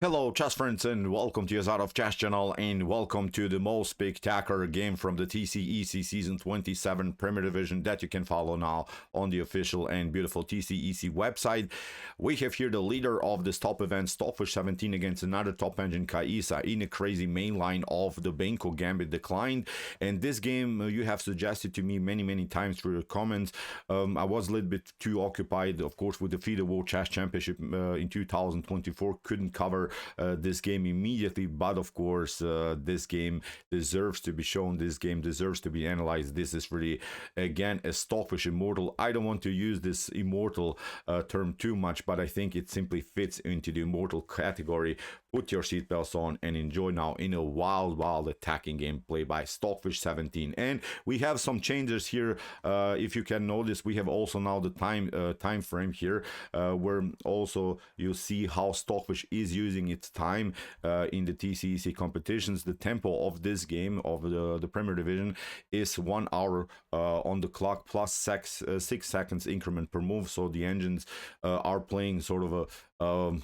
Hello chess friends and welcome to your of Chess channel and welcome to the most spectacular game from the TCEC Season 27 Premier Division that you can follow now on the official and beautiful TCEC website. We have here the leader of this top event, Stockfish 17 against another top engine, Caissa, in a crazy main line of the Benko Gambit declined. And this game you have suggested to me many times through the comments. I was a little bit too occupied, of course, with the FIDE World Chess Championship in 2024. Couldn't cover this game immediately, but of course this game deserves to be shown, this game deserves to be analyzed. This is really again a Stockfish immortal. I don't want to use this immortal term too much, but I think it simply fits into the immortal category. Put your seatbelts on and enjoy now in a wild attacking game played by Stockfish 17. And we have some changes here. If you can notice, we have also now the time frame here, where also you see how Stockfish is using its time in the TCEC competitions. The tempo of this game of the Premier Division is 1 hour on the clock plus 6 seconds increment per move. So the engines are playing sort of a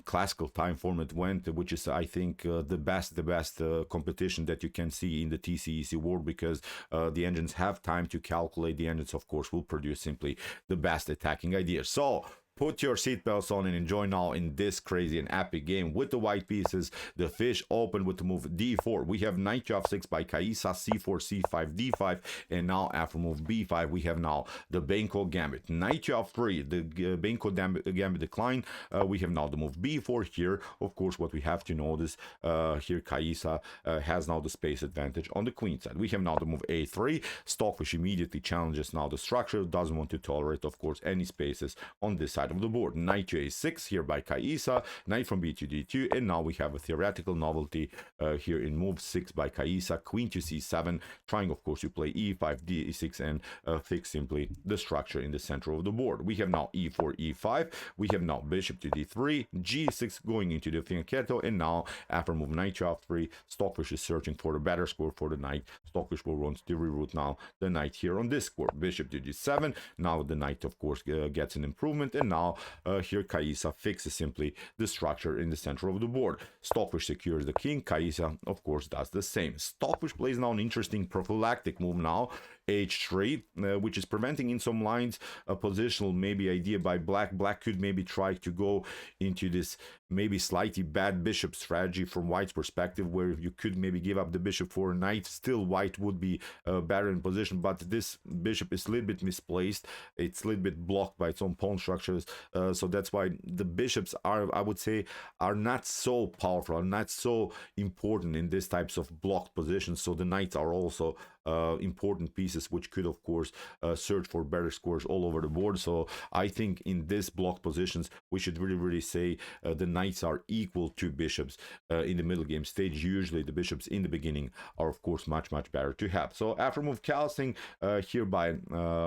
classical time format which is I think the best competition that you can see in the TCEC world, because the engines have time to calculate. The engines of course will produce simply the best attacking ideas. So put your seatbelts on and enjoy now in this crazy and epic game with the white pieces. The fish open with the move d4. We have knight to f6 by Caissa, c4, c5, d5, and now after move b5 we have now the Benko Gambit. Knight to f3, the Benko Gambit decline. We have now the move b4 here. Of course, what we have to notice here, Caissa has now the space advantage on the queen side. We have now the move a3. Stockfish immediately challenges now the structure, doesn't want to tolerate, of course, any spaces on this side of the board. Knight to a6 here by Caissa, knight from b to d2, and now we have a theoretical novelty here in move 6 by Caissa, queen to c7, trying of course to play e5, d6, and fix simply the structure in the center of the board. We have now e4, e5, we have now bishop to d3, g6 going into the fianchetto, and now after move knight to f3, Stockfish is searching for a better score for the knight. Stockfish will want to reroute now the knight here on this score. Bishop to g7, now the knight of course gets an improvement, and now here Caissa fixes simply the structure in the center of the board. Stockfish secures the king. Caissa of course does the same. Stockfish plays now an interesting prophylactic move now, h3, which is preventing in some lines a positional maybe idea by black. Black could maybe try to go into this maybe slightly bad bishop strategy from white's perspective, where you could maybe give up the bishop for a knight. Still white would be better in position, but this bishop is a little bit misplaced. It's a little bit blocked by its own pawn structures, so that's why the bishops are, I would say, are not so powerful, are not so important in these types of blocked positions. So the knights are also important pieces which could of course search for better scores all over the board. So I think in this block positions we should really say the knights are equal to bishops in the middle game stage. Usually the bishops in the beginning are of course much better to have. So after move callousing here by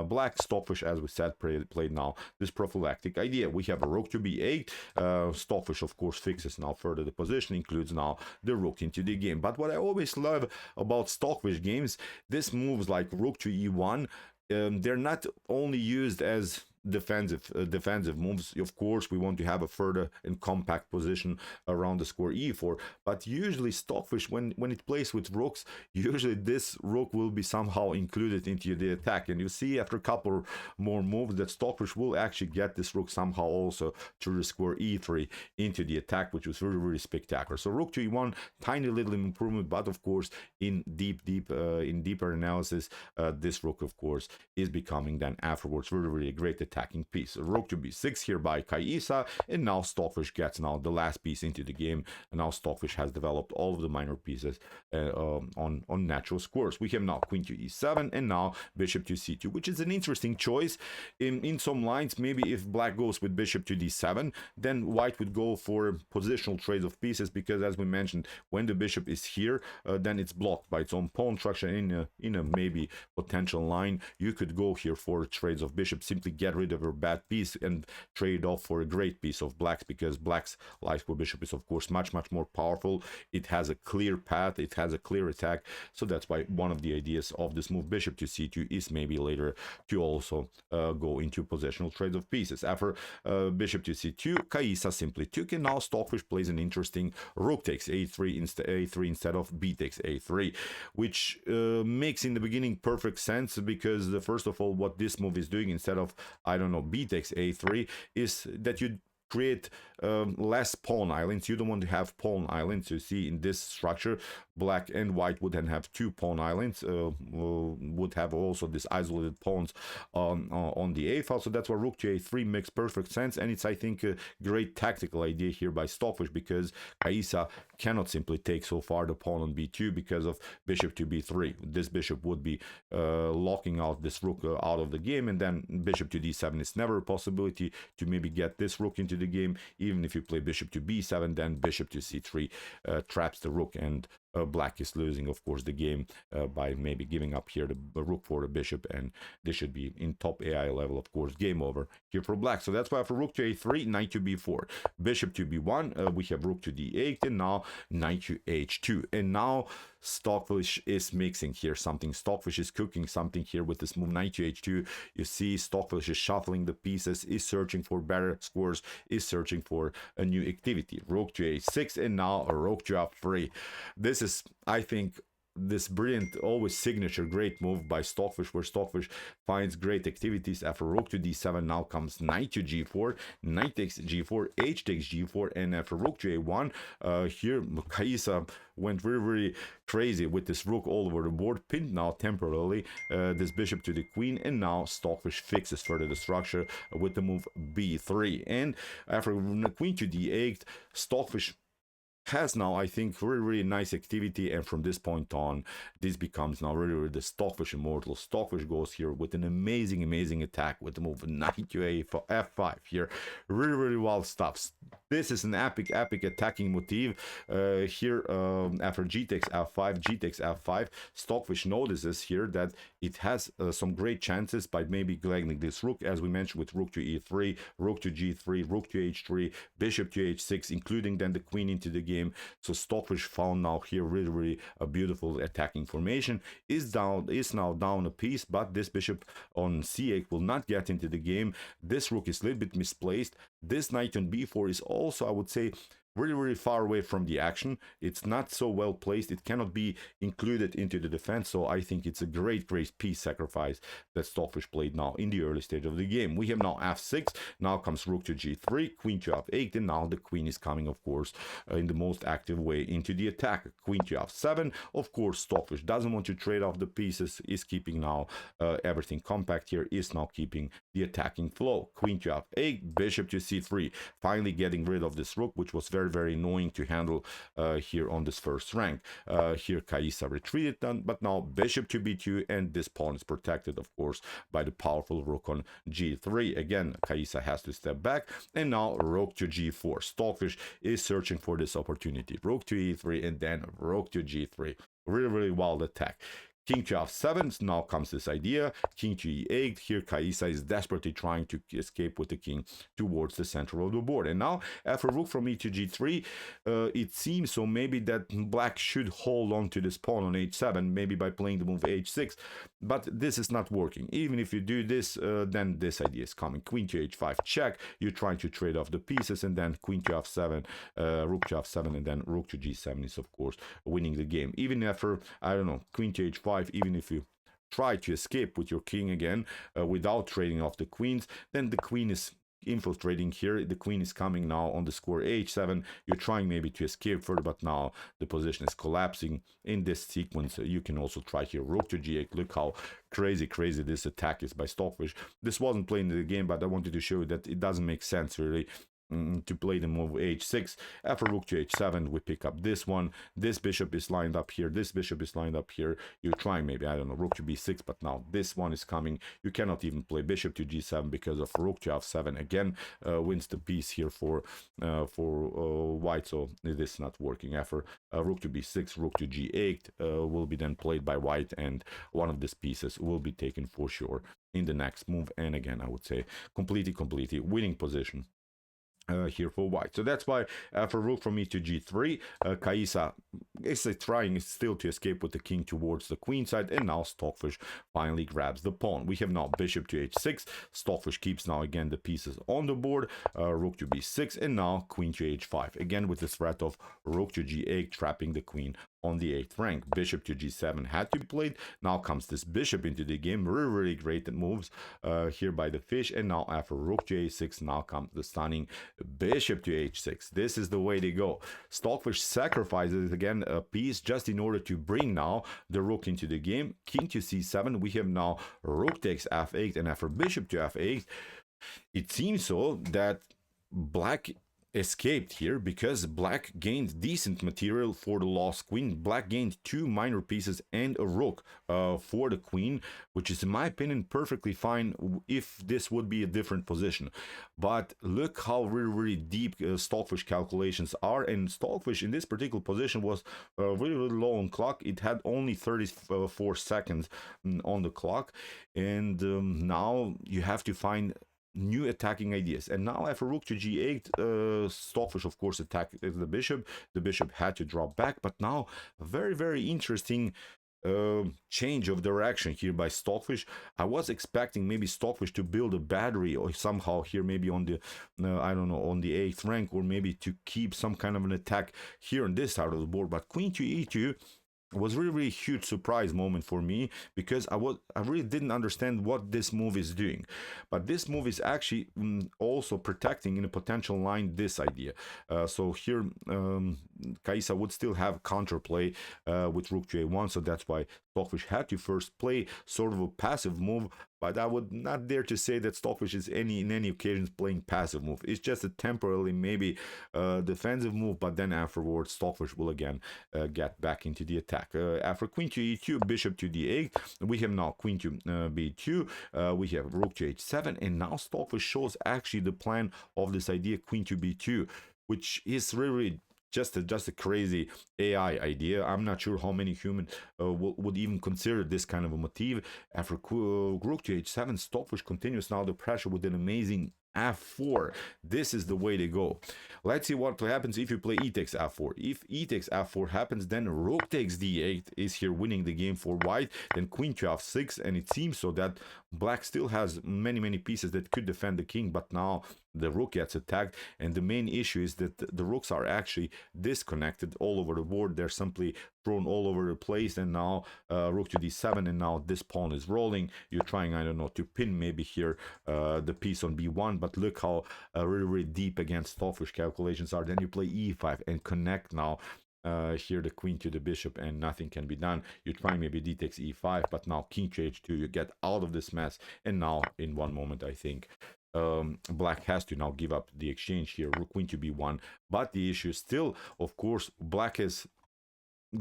black, Stockfish, as we said, played now this prophylactic idea. We have a rook to b8. Stockfish of course fixes now further the position, includes now the rook into the game. But what I always love about Stockfish games, this moves like rook to e1, they're not only used as defensive moves. Of course we want to have a further and compact position around the square e4, but usually Stockfish, when it plays with rooks, usually this rook will be somehow included into the attack, and you see after a couple more moves that Stockfish will actually get this rook somehow also to the square e3 into the attack, which was really spectacular. So rook to e1, tiny little improvement, but of course in deeper analysis, this rook of course is becoming then afterwards really a great attacking piece. Rook to b6 here by Caissa, and now Stockfish gets now the last piece into the game, and now Stockfish has developed all of the minor pieces on natural squares. We have now queen to e7, and now bishop to c2, which is an interesting choice. In some lines, maybe if black goes with bishop to d7, then white would go for positional trades of pieces, because as we mentioned, when the bishop is here, then it's blocked by its own pawn structure in a maybe potential line. You could go here for trades of bishop, simply get rid of a bad piece and trade off for a great piece of blacks, because black's light square bishop is of course much more powerful. It has a clear path, it has a clear attack, so that's why one of the ideas of this move bishop to c2 is maybe later to also go into positional trade of pieces. After bishop to c2, Caissa simply took, and now Stockfish plays an interesting rook takes a3 instead of b takes a3, which makes in the beginning perfect sense, because first of all, what this move is doing instead of, I don't know, b takes a3 is that you create less pawn islands. You don't want to have pawn islands. You see, in this structure, black and white would then have two pawn islands, would have also this isolated pawns on the a file. So that's why rook to a3 makes perfect sense, and it's, I think, a great tactical idea here by Stockfish, because Caissa cannot simply take so far the pawn on b2 because of bishop to b3. This bishop would be locking out this rook out of the game, and then bishop to d7 is never a possibility to maybe get this rook into the game. Even if you play bishop to b7, then bishop to c3 traps the rook, and black is losing, of course, the game by maybe giving up here the rook for the bishop, and this should be in top AI level, of course, game over here for black. So that's why for rook to a3, knight to b4, bishop to b1, we have rook to d8, and now knight to h2. And now Stockfish is mixing here something. Stockfish is cooking something here with this move knight to h2. You see Stockfish is shuffling the pieces, is searching for better scores, is searching for a new activity. Rook to h6, and now a rook to f3. This is, I think, this brilliant, always signature great move by Stockfish, where Stockfish finds great activities. After rook to d7, now comes knight to g4, knight takes g4, h takes g4, and after rook to a1, here Caissa went very crazy with this rook all over the board, pinned now temporarily this bishop to the queen, and now Stockfish fixes further the structure with the move b3. And after queen to d8, Stockfish has now, I think, really nice activity, and from this point on, this becomes now really the Stockfish immortal. Stockfish goes here with an amazing attack with the move knight to f5 here. Really wild stuff. This is an epic attacking motif here. After g takes f5, Stockfish notices here that it has some great chances by maybe getting this rook, as we mentioned, with rook to e3, rook to g3, rook to h3, bishop to h6, including then the queen into the game. So Stockfish found now here really a beautiful attacking formation. Is now down a piece, but this bishop on c8 will not get into the game. This rook is a little bit misplaced. This knight on b4 is also, I would say, really far away from the action. It's not so well placed. It cannot be included into the defense. So I think it's a great piece sacrifice that Stockfish played now in the early stage of the game. We have now f6. Now comes rook to g3, queen to f8, and now the queen is coming, of course, in the most active way into the attack. Queen to f7. Of course, Stockfish doesn't want to trade off the pieces, is keeping now everything compact here, is now keeping the attacking flow. Queen to f8, bishop to c3, finally getting rid of this rook, which was very annoying to handle here on this first rank. Here Caissa retreated, but now bishop to b2, and this pawn is protected, of course, by the powerful rook on g3. Again, Caissa has to step back, and now rook to g4. Stockfish is searching for this opportunity. Rook to e3, and then rook to g3. Really wild attack. King to f7, now comes this idea. King to e8. Here Caissa is desperately trying to escape with the king towards the center of the board. And now, after rook from e to g3, it seems so maybe that black should hold on to this pawn on h7, maybe by playing the move h6. But this is not working. Even if you do this, then this idea is coming. Queen to h5 check. You're trying to trade off the pieces, and then queen to f7, rook to f7, and then rook to g7 is, of course, winning the game. Even after, I don't know, queen to h5, even if you try to escape with your king again without trading off the queens, then the queen is infiltrating here. The queen is coming now on the square h7. You're trying maybe to escape further, but now the position is collapsing in this sequence. You can also try here rook to g8. Look how crazy this attack is by Stockfish. This wasn't playing in the game, but I wanted to show you that it doesn't make sense really to play the move h6. After rook to h7, we pick up this one. This bishop is lined up here. This bishop is lined up here. You try maybe, I don't know, rook to b6, but now this one is coming. You cannot even play bishop to g7 because of rook to f7. Again, wins the piece here for white, so this is not working. After rook to b6, rook to g8 will be then played by white, and one of these pieces will be taken for sure in the next move. And again, I would say completely winning position here for white. So that's why after rook from e to g3, Caissa is trying still to escape with the king towards the queen side, and now Stockfish finally grabs the pawn. We have now bishop to h6. Stockfish keeps now again the pieces on the board. Rook to b6, and now queen to h5. Again with the threat of rook to g8, trapping the queen on the 8th rank. Bishop to g7 had to be played. Now comes this bishop into the game. Really great moves here by the fish. And now after rook to a6, now comes the stunning bishop to h6. This is the way to go. Stockfish sacrifices again a piece just in order to bring now the rook into the game. King to c7. We have now rook takes f8, and after bishop to f8, it seems so that black escaped here because black gained decent material for the lost queen. Black gained 2 minor pieces and a rook for the queen, which is in my opinion perfectly fine if this would be a different position. But look how really deep Stockfish calculations are, and Stockfish in this particular position was really low on clock. It had only 34 seconds on the clock, and now you have to find new attacking ideas. And now after rook to g8, Stockfish of course attacked the bishop. The bishop had to drop back, but now a very interesting change of direction here by Stockfish. I was expecting maybe Stockfish to build a battery or somehow here maybe on the I don't know, on the 8th rank, or maybe to keep some kind of an attack here on this side of the board. But queen to e2 was really huge surprise moment for me, because I really didn't understand what this move is doing. But this move is actually also protecting in a potential line this idea. So here Caissa would still have counterplay with rook to a1, so that's why Stockfish had to first play sort of a passive move. But I would not dare to say that Stockfish is in any occasions playing passive move. It's just a temporarily maybe defensive move, but then afterwards Stockfish will again get back into the attack. After queen to e2, bishop to d8, we have now queen to b2, we have rook to h7, and now Stockfish shows actually the plan of this idea, queen to b2, which is really just a crazy AI idea. I'm not sure how many humans would even consider this kind of a motif. After rook to h7, Stockfish continues now the pressure with an amazing f4. This is the way to go. Let's see what happens if you play e takes f4. If e takes f4 happens, then rook takes d8 is here winning the game for white. Then queen to f6, and it seems so that black still has many pieces that could defend the king, but now the rook gets attacked, and the main issue is that the rooks are actually disconnected all over the board. They're simply thrown all over the place, and now rook to d7, and now this pawn is rolling. You're trying, I don't know, to pin maybe here the piece on b1, but look how really deep against Stockfish calculations are. Then you play e5 and connect now here the queen to the bishop, and nothing can be done. You try maybe d takes e5, but now king to h2, you get out of this mess. And now in one moment I think black has to now give up the exchange here, rook queen to b1. But the issue is still, of course, black is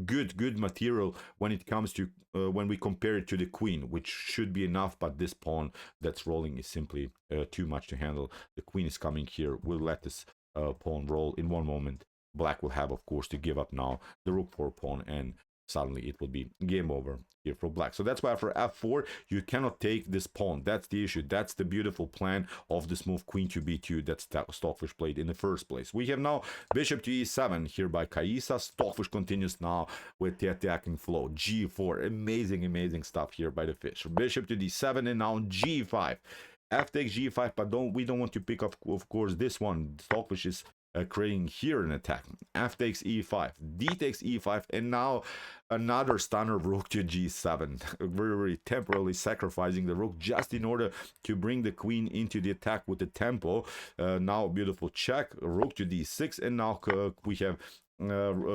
good material when it comes to when we compare it to the queen, which should be enough, but this pawn that's rolling is simply too much to handle. The queen is coming here. We'll let this pawn roll. In one moment black will have, of course, to give up now the rook 4 pawn, and suddenly it will be game over here for black. So that's why for f4 you cannot take this pawn. That's the issue. That's the beautiful plan of this move, queen to b2, that Stockfish played in the first place. We have now bishop to e7 here by Caissa. Stockfish continues now with the attacking flow. g4, amazing stuff here by the fish. Bishop to d7, and now g5. F takes g5, but we don't want to pick up, of course, this one. Stockfish is creating here an attack. F takes e5, d takes e5, and now another stunner, rook to g7. Very temporarily sacrificing the rook just in order to bring the queen into the attack with the tempo. Now beautiful check, rook to d6, and now we have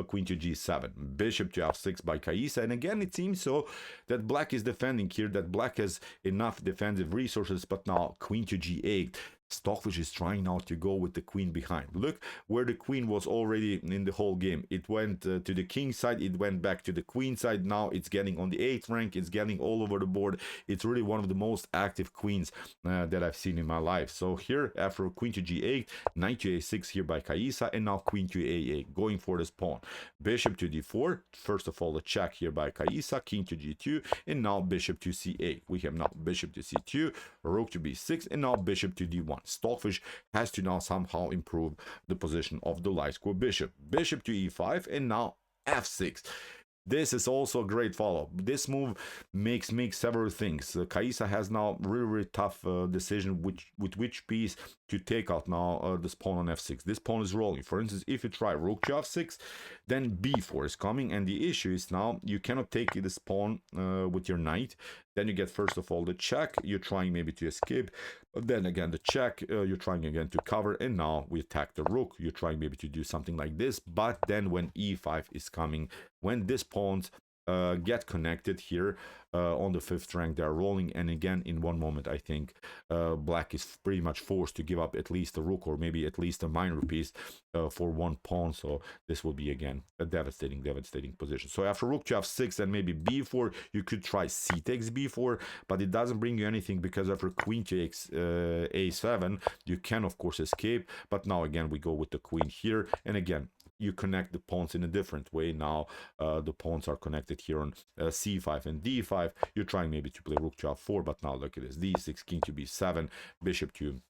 queen to g7, bishop to f6 by Caissa. And again, it seems so that black is defending here, that black has enough defensive resources, but now queen to g8. Stockfish is trying now to go with the queen behind. Look where the queen was already in the whole game. It went to the king side, it went back to the queen side. Now it's getting on the 8th rank, it's getting all over the board. It's really one of the most active queens that I've seen in my life. So here, after queen to g8, knight to a6 here by Caissa, and now queen to a8, going for this pawn. Bishop to d4, first of all a check here by Caissa, king to g2, and now bishop to c8. We have now bishop to c2, rook to b6, and now bishop to d1. Stockfish has to now somehow improve the position of the light square bishop. Bishop to e5, and now f6. This is also a great follow-up. This move makes several things. Caissa has now really tough decision with which piece to take out now this pawn on f6. This pawn is rolling. For instance, if you try rook to f6, then b4 is coming, and the issue is now you cannot take this pawn with your knight. Then you get first of all the check. You're trying maybe to escape, but then again the check. You're trying again to cover, and now we attack the rook. You're trying maybe to do something like this, but then when e5 is coming, when these pawns get connected here on the 5th rank, they're rolling, and again in one moment I think black is pretty much forced to give up at least a rook or maybe at least a minor piece for one pawn. So this will be again a devastating position. So after rook to f6 and maybe b4, you could try c takes b4, but it doesn't bring you anything, because after queen takes a7 you can of course escape. But now again we go with the queen here, and again you connect the pawns in a different way. Now the pawns are connected here on c5 and d5. You're trying maybe to play rook to f4, but now look at this: d6, king to b7, bishop to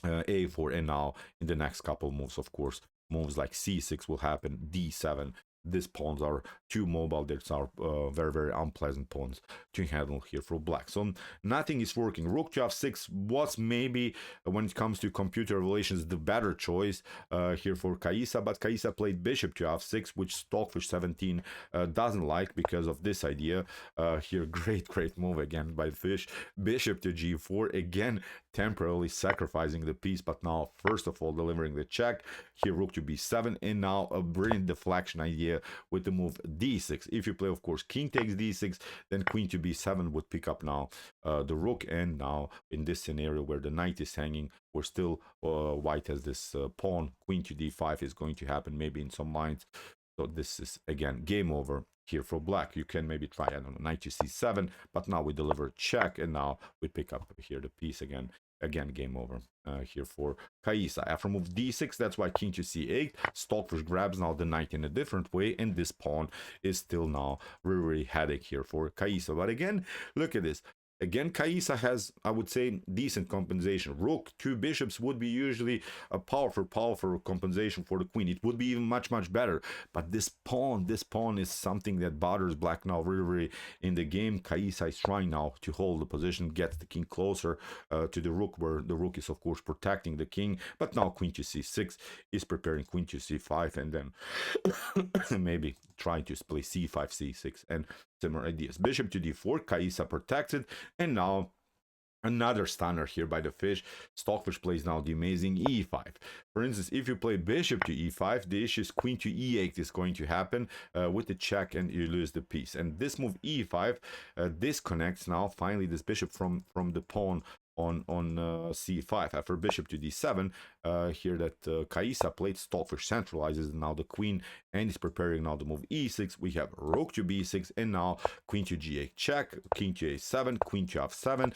a4, and now in the next couple moves, of course, moves like c6 will happen, d7. These pawns are too mobile. These are very unpleasant pawns to handle here for black. So nothing is working. Rook to f6 was maybe, when it comes to computer relations, the better choice here for Caissa, but Caissa played bishop to f6, which Stockfish 17 doesn't like because of this idea. Here, great move again by Fish. Bishop to g4, again temporarily sacrificing the piece, but now first of all delivering the check. Here rook to b7, and now a brilliant deflection idea with the move d6. If you play of course king takes d6, then queen to b7 would pick up now the rook, and now in this scenario where the knight is hanging, we're still white has this pawn. Queen to d5 is going to happen maybe in some lines. So this is again game over here for black. You can maybe try, I don't know, knight to c7, but now we deliver check, and now we pick up here the piece again. Again, game over here for Caissa. After move d6, that's why king to c8. Stockfish grabs now the knight in a different way, and this pawn is still now really headache here for Caissa. But again, look at this. Again, Caissa has, I would say, decent compensation. Rook, 2 bishops would be usually a powerful compensation for the queen. It would be even much better. But this pawn is something that bothers black now really in the game. Caissa is trying now to hold the position, get the king closer to the rook, where the rook is of course protecting the king. But now queen to c6 is preparing queen to c5, and then maybe trying to play c5, c6, and similar ideas. Bishop to d4, Caissa protected, and now another stunner here by the Fish. Stockfish plays now the amazing e5. For instance, if you play bishop to e5, the issue is queen to e8 is going to happen with the check, and you lose the piece. And this move e5 disconnects now finally this bishop from the pawn on c5. After bishop to d7, here that Caissa played, Stockfish centralizes now the queen and is preparing now the move e6. We have rook to b6, and now queen to g8 check, king to a7, queen to f7.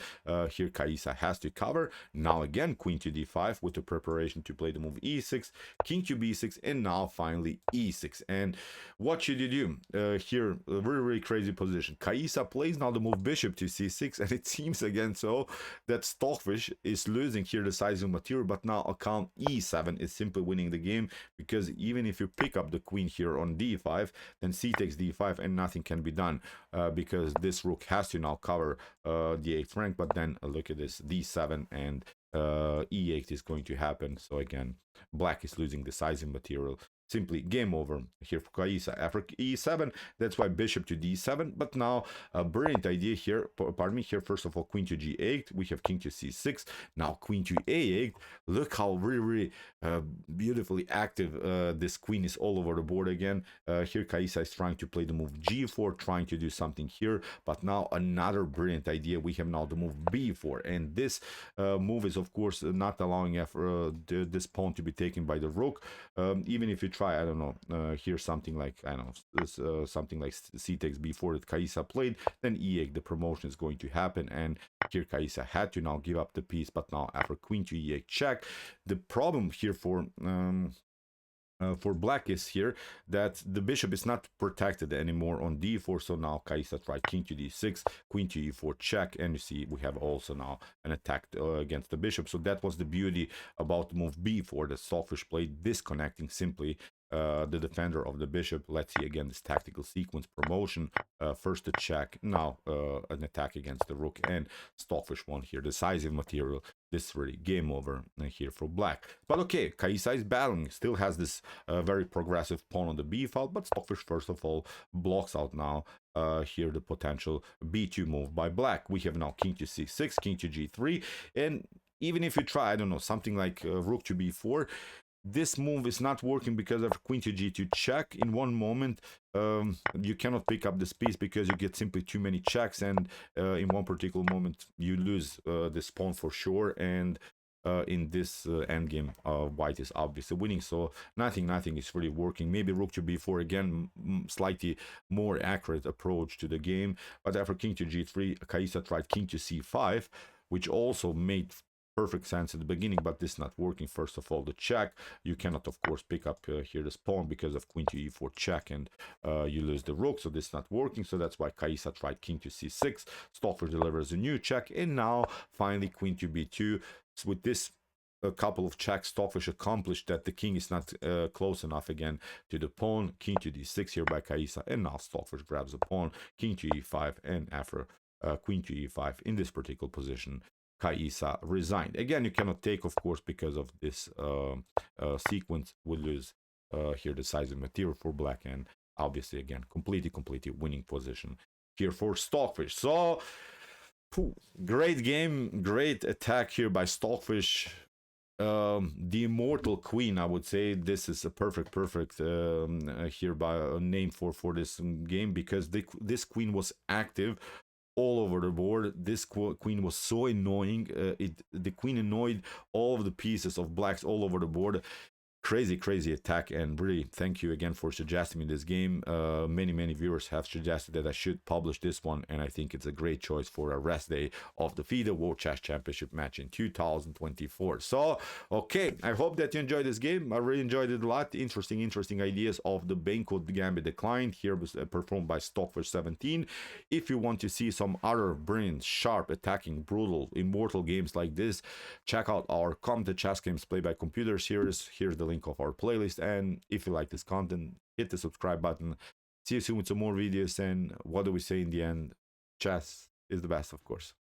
Here Caissa has to cover. Now again queen to d5 with the preparation to play the move e6, king to b6, and now finally e6. And what should you do here? A really crazy position. Caissa plays now the move bishop to c6, and it seems again so that Stockfish is losing here the sizing material, but now account e7 is simply winning the game, because even if you pick up the queen here on d5, then c takes d5 and nothing can be done because this rook has to now cover the 8th rank. But then look at this, d7 and e8 is going to happen. So again, black is losing the sizing material. simply game over here for Caissa. After e7, that's why bishop to d7. But now a brilliant idea here, pardon me, here first of all queen to g8, we have king to c6, now queen to a8. Look how really beautifully active this queen is all over the board again. Here Caissa is trying to play the move g4, trying to do something here, but now another brilliant idea. We have now the move b4, and this move is of course not allowing this pawn to be taken by the rook. Even if you try, I don't know, here something like, I don't know, something like c takes b4 that Caissa played, then e8, the promotion is going to happen, and here Caissa had to now give up the piece. But now after queen to e8 check, the problem here for black is here that the bishop is not protected anymore on d4. So now Caissa tried king to d6, queen to e4 check, and you see we have also now an attack against the bishop. So that was the beauty about the move b4 that Stockfish played, disconnecting simply the defender of the bishop. Let's see again this tactical sequence promotion. First a check, now an attack against the rook, and Stockfish won here. Decisive material. This really game over here for black. But okay, Caissa is battling, still has this very progressive pawn on the b file, but Stockfish first of all blocks out now here the potential b2 move by black. We have now king to c6, king to g3, and even if you try, I don't know, something like rook to b4, this move is not working because of queen to g2 check. In one moment, you cannot pick up this piece because you get simply too many checks, and in one particular moment you lose this pawn for sure. And in this endgame, white is obviously winning. So nothing is really working. Maybe rook to b4 again, slightly more accurate approach to the game. But after king to g3, Caissa tried king to c5, which also made perfect sense at the beginning, but this is not working. First of all, the check, you cannot of course pick up here this pawn because of queen to e4 check, and you lose the rook, so this is not working. So that's why Caissa tried king to c6. Stockfish delivers a new check, and now finally queen to b2. So with this a couple of checks, Stockfish accomplished that the king is not close enough again to the pawn. King to d6 here by Caissa, and now Stockfish grabs a pawn, king to e5, and after queen to e5 in this particular position, Caissa resigned. Again, you cannot take, of course, because of this sequence. Would lose here the decisive material for black, and obviously again completely winning position here for Stockfish. So great game, great attack here by Stockfish. The immortal queen, I would say this is a perfect here by a name for this game, because this queen was active all over the board. This queen was so annoying. The queen annoyed all of the pieces of blacks all over the board. Crazy attack, and really thank you again for suggesting me this game. Many viewers have suggested that I should publish this one, and I think it's a great choice for a rest day of the FIDE World Chess Championship match in 2024. So okay, I hope that you enjoyed this game. I really enjoyed it a lot. Interesting ideas of the Benko Gambit decline here was performed by Stockfish 17. If you want to see some other brilliant, sharp, attacking, brutal, immortal games like this, check out our Come to Chess Games Play by Computer series. Here's the link of our playlist, and if you like this content, hit the subscribe button. See you soon with some more videos, and what do we say in the end? Chess is the best, of course.